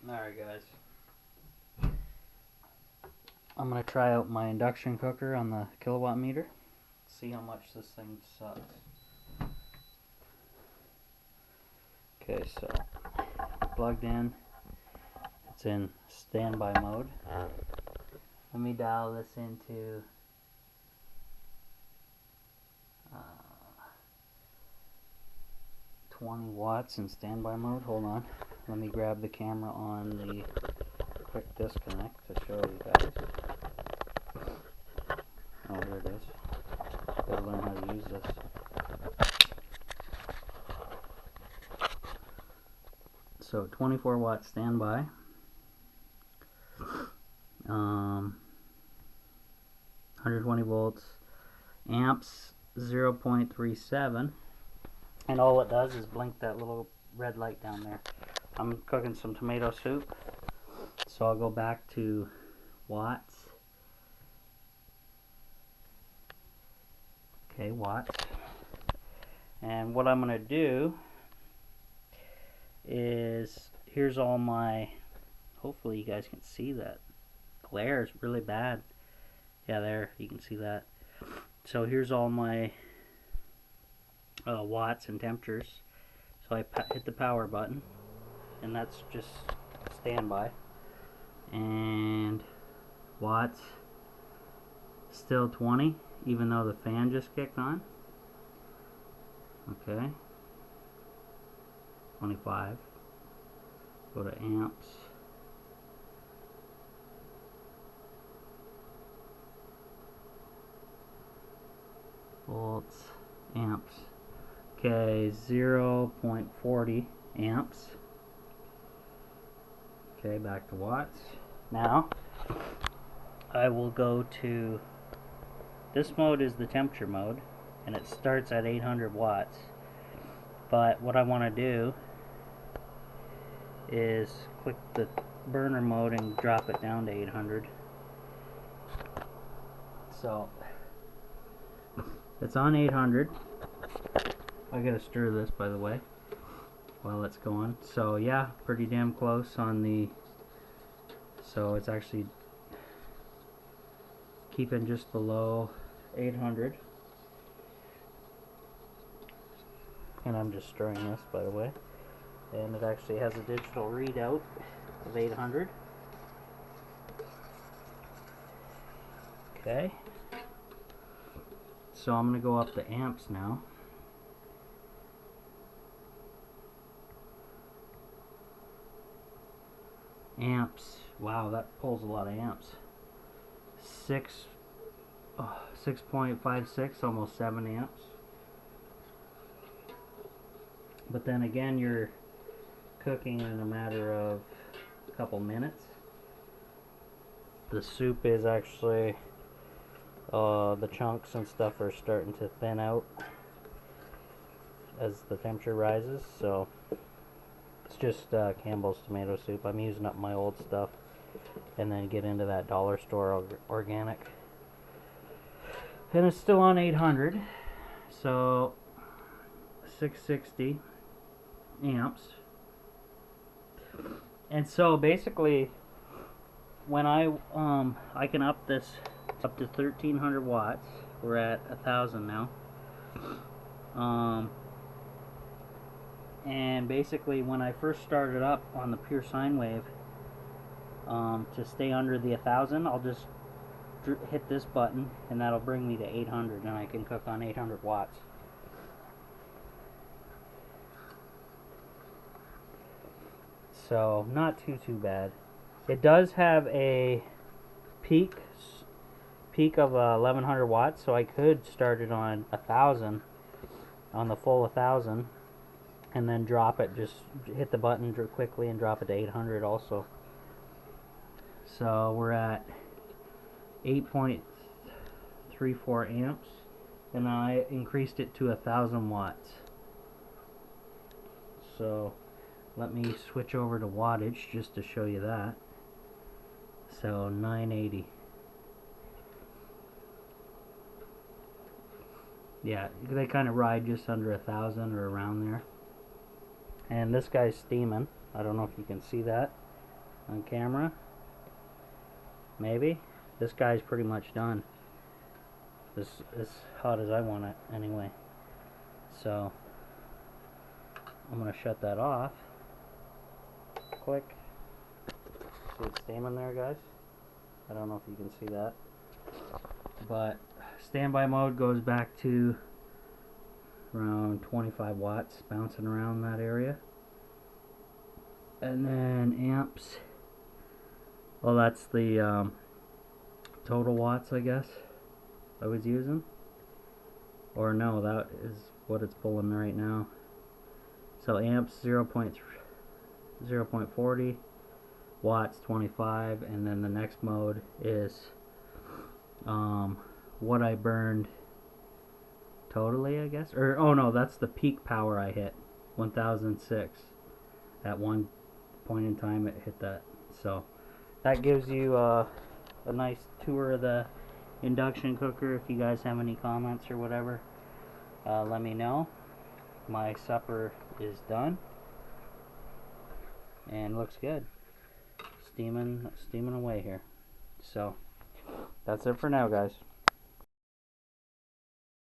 Alright guys, I'm going to try out my induction cooker on the kilowatt meter, see how much this thing sucks. Okay, so plugged in, it's in standby mode. Let me dial this into 20 watts in standby mode. Hold on, let me grab the camera on the quick disconnect to show you guys. Oh, here it is. Gotta learn how to use this. So 24 watt standby. 120 volts, amps 0.37, and all it does is blink that little red light down there. I'm cooking some tomato soup, so I'll go back to watts. Okay, watts. And what I'm going to do is, here's all my, hopefully you guys can see that. Glare is really bad. Yeah, there, you can see that. So here's all my watts and temperatures. So I hit the power button, and that's just standby. And watts, still 20, even though the fan just kicked on. Okay. 25. Go to amps. Volts, amps. Okay, 0.40 amps. Okay, back to watts. Now, I will go to, this mode is the temperature mode, and it starts at 800 watts. But what I want to do is click the burner mode and drop it down to 800. So, it's on 800. I gotta stir this, by the way, while it's going. So yeah, pretty damn close on the, so it's actually keeping just below 800. And I'm just stirring this, by the way. And it actually has a digital readout of 800. Okay. So I'm going to go up to amps now. Amps. Wow, that pulls a lot of amps. 6.56, almost 7 amps. But then again, you're cooking in a matter of a couple minutes. The soup is actually, the chunks and stuff are starting to thin out as the temperature rises. So it's just Campbell's tomato soup. I'm using up my old stuff and then get into that dollar store organic. And it's still on 800, so 660 amps. And so basically, when I can up this up to 1300 watts. We're at 1000 now. And basically, when I first started up on the pure sine wave, to stay under the 1000, I'll just hit this button, and that'll bring me to 800, and I can cook on 800 watts. So not too bad. It does have a peak of 1100 watts, so I could start it on 1000, on the full 1000, and then drop it. Just hit the button quickly and drop it to 800 also. So we're at 8.34 amps, and I increased it to 1000 watts. So let me switch over to wattage just to show you that. So 980. Yeah, they kind of ride just under 1000 or around there. And this guy's steaming. I don't know if you can see that. on camera. Maybe. This guy's pretty much done. This is hot as I want it anyway. So I'm gonna shut that off. Click. See it steaming there, guys? I don't know if you can see that. But standby mode goes back to around 25 watts, bouncing around that area. And then amps, well, that's the total watts, I guess, I was using. Or no, that is what it's pulling right now. So amps 0.40, watts 25, and then the next mode is what I burned totally, I guess. Or oh no, that's the peak power I hit, 1006. At one point in time it hit that. So that gives you a nice tour of the induction cooker. If you guys have any comments or whatever, let me know. My supper is done and looks good, steaming away here. So that's it for now, guys.